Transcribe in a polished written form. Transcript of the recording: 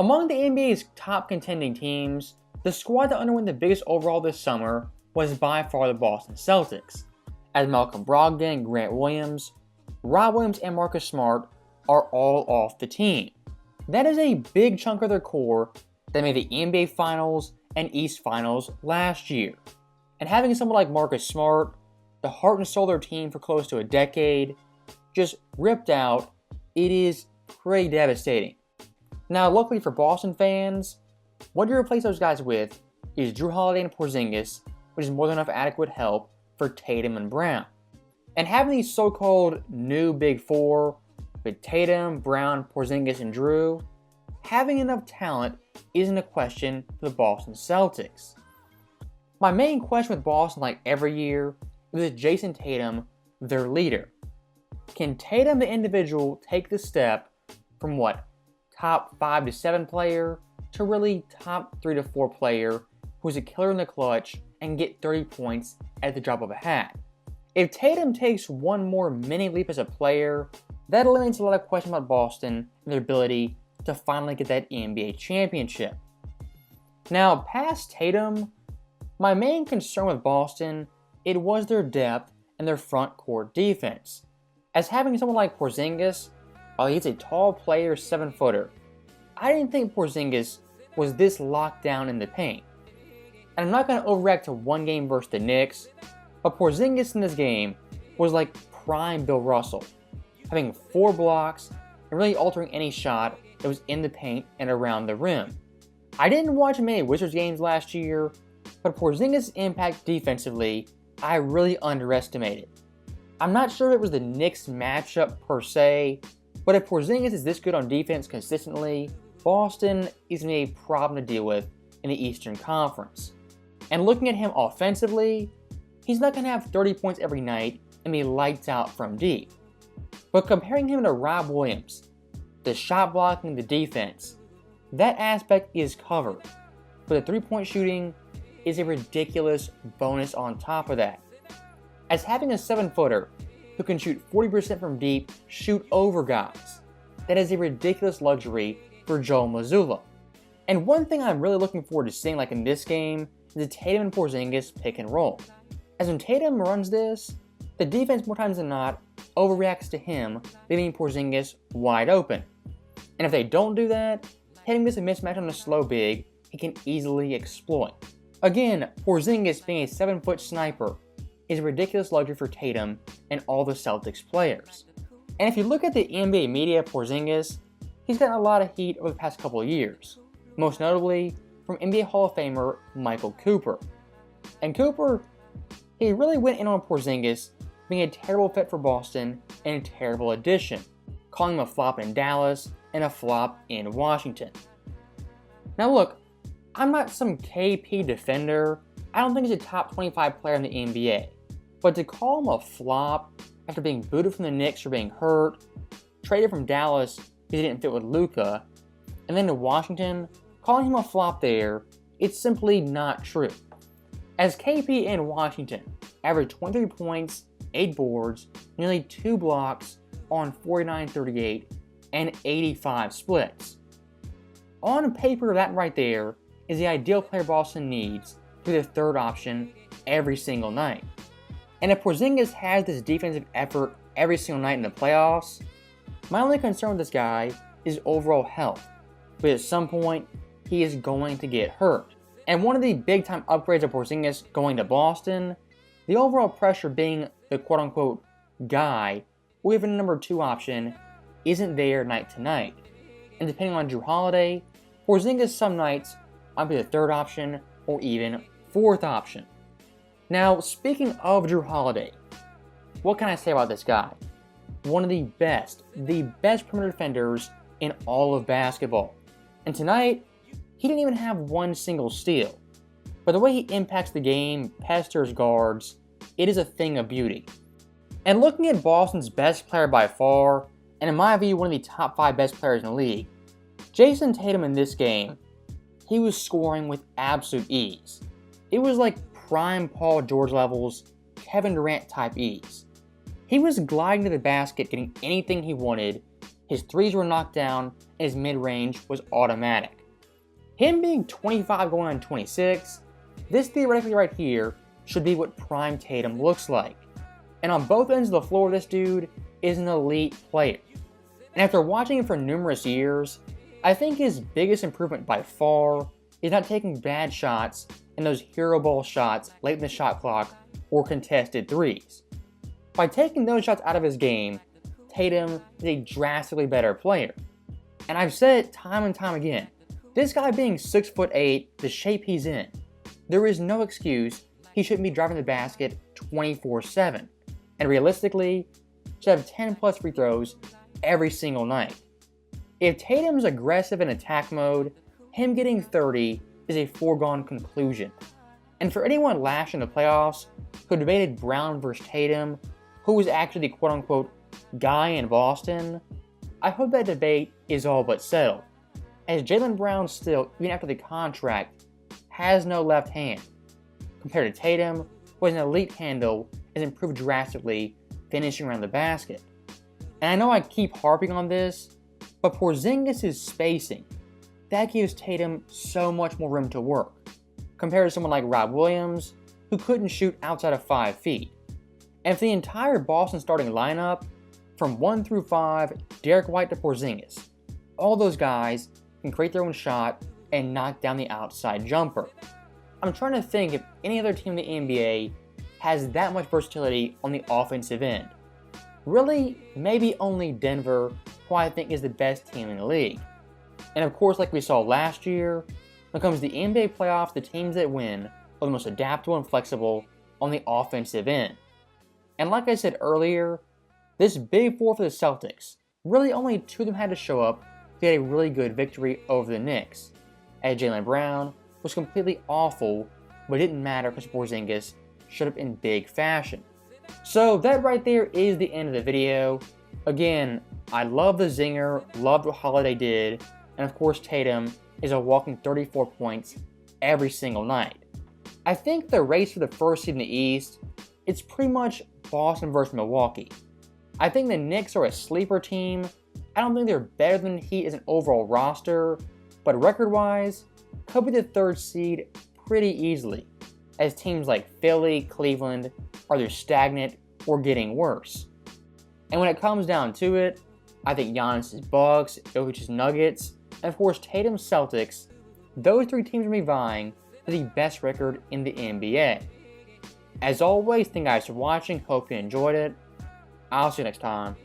Among the NBA's top contending teams, the squad that underwent the biggest overhaul this summer was by far the Boston Celtics, as Malcolm Brogdon, Grant Williams, Rob Williams, and Marcus Smart are all off the team. That is a big chunk of their core that made the NBA Finals and East Finals last year. And having someone like Marcus Smart, the heart and soul of their team for close to a decade, just ripped out, it is pretty devastating. Now, luckily for Boston fans, what you replace those guys with is Jrue Holiday and Porzingis, which is more than enough adequate help for Tatum and Brown. And having these so-called new Big Four with Tatum, Brown, Porzingis, and Jrue, having enough talent isn't a question for the Boston Celtics. My main question with Boston, like every year, is with Jayson Tatum, their leader. Can Tatum, the individual, take the step from top 5 to 7 player to really top 3 to 4 player who's a killer in the clutch and get 30 points at the drop of a hat? If Tatum takes one more mini leap as a player, that eliminates a lot of questions about Boston and their ability to finally get that NBA championship. Now, past Tatum, my main concern with Boston, it was their depth and their front court defense. As having someone like Porzingis, while he's a tall player, 7-footer, I didn't think Porzingis was this locked down in the paint. And I'm not going to overreact to one game versus the Knicks, but Porzingis in this game was like prime Bill Russell, having 4 blocks and really altering any shot that was in the paint and around the rim. I didn't watch many Wizards games last year, but Porzingis' impact defensively, I really underestimated. I'm not sure if it was the Knicks matchup per se, but if Porzingis is this good on defense consistently, Boston is going to be a problem to deal with in the Eastern Conference. And looking at him offensively, he's not going to have 30 points every night and be lights out from deep. But comparing him to Rob Williams, the shot blocking, the defense, that aspect is covered. But the 3-point shooting is a ridiculous bonus on top of that. As having a 7-footer who can shoot 40% from deep, shoot over guys, that is a ridiculous luxury for Joe Mazzulla. And one thing I'm really looking forward to seeing, like in this game, is the Tatum and Porzingis pick and roll. As when Tatum runs this, the defense more times than not overreacts to him, leaving Porzingis wide open. And if they don't do that, Tatum gets a mismatch on a slow big he can easily exploit. Again, Porzingis being a 7-foot sniper is a ridiculous luxury for Tatum and all the Celtics players. And if you look at the NBA media, Porzingis, he's gotten a lot of heat over the past couple of years, most notably from NBA Hall of Famer Michael Cooper. And Cooper, he really went in on Porzingis being a terrible fit for Boston and a terrible addition, calling him a flop in Dallas and a flop in Washington. Now look, I'm not some KP defender. I don't think he's a top 25 player in the NBA. But to call him a flop after being booted from the Knicks for being hurt, traded from Dallas because he didn't fit with Luka, and then to Washington, calling him a flop there, it's simply not true. As KP in Washington averaged 23 points, 8 boards, nearly 2 blocks on 49-38 and 85 splits. On paper, that right there is the ideal player Boston needs to be the third option every single night. And if Porzingis has this defensive effort every single night in the playoffs, my only concern with this guy is overall health. But at some point, he is going to get hurt. And one of the big time upgrades of Porzingis going to Boston, the overall pressure being the quote unquote guy or even number 2 option isn't there night to night. And depending on Jrue Holiday, Porzingis some nights might be the 3rd option or even 4th option. Now, speaking of Jrue Holiday, what can I say about this guy? One of the best perimeter defenders in all of basketball. And tonight, he didn't even have one single steal. But the way he impacts the game, pesters guards, it is a thing of beauty. And looking at Boston's best player by far, and in my view, one of the top 5 best players in the league, Jayson Tatum in this game, he was scoring with absolute ease. It was like prime Paul George levels, Kevin Durant type ease. He was gliding to the basket, getting anything he wanted, His threes were knocked down, and his mid-range was automatic. Him being 25 going on 26, this theoretically right here should be what prime Tatum looks like. And on both ends of the floor, this dude is an elite player. And after watching him for numerous years, I think his biggest improvement by far is not taking bad shots and those hero ball shots late in the shot clock or contested threes. By taking those shots out of his game, Tatum is a drastically better player. And I've said it time and time again, this guy being 6'8", the shape he's in, there is no excuse he shouldn't be driving the basket 24/7. And realistically, should have 10 plus free throws every single night. If Tatum's aggressive in attack mode, him getting 30 is a foregone conclusion. And for anyone last in the playoffs who debated Brown versus Tatum, who was actually the quote-unquote guy in Boston, I hope that debate is all but settled, as Jaylen Brown still, even after the contract, has no left hand, compared to Tatum, who has an elite handle and has improved drastically finishing around the basket. And I know I keep harping on this, but Porzingis' spacing, that gives Tatum so much more room to work, compared to someone like Rob Williams, who couldn't shoot outside of 5 feet. And for the entire Boston starting lineup, from 1 through 5, Derek White to Porzingis, all those guys can create their own shot and knock down the outside jumper. I'm trying to think if any other team in the NBA has that much versatility on the offensive end. Really, maybe only Denver, who I think is the best team in the league. And of course, like we saw last year, when it comes to the NBA playoffs, the teams that win are the most adaptable and flexible on the offensive end. And like I said earlier, this big four for the Celtics, really only 2 of them had to show up to get a really good victory over the Knicks, as Jaylen Brown was completely awful, but it didn't matter because Porzingis showed up in big fashion. So that right there is the end of the video. Again, I love the zinger, loved what Holiday did, and of course Tatum is a walking 34 points every single night. I think the race for the first seed in the East, it's pretty much Boston versus Milwaukee. I think the Knicks are a sleeper team. I don't think they're better than the Heat as an overall roster, but record-wise, could be the 3rd seed pretty easily, as teams like Philly, Cleveland are either stagnant or getting worse. And when it comes down to it, I think Giannis' Bucks, Jokic's Nuggets, and of course Tatum's Celtics, those 3 teams will be vying for the best record in the NBA. As always, thank you guys for watching, hope you enjoyed it. I'll see you next time.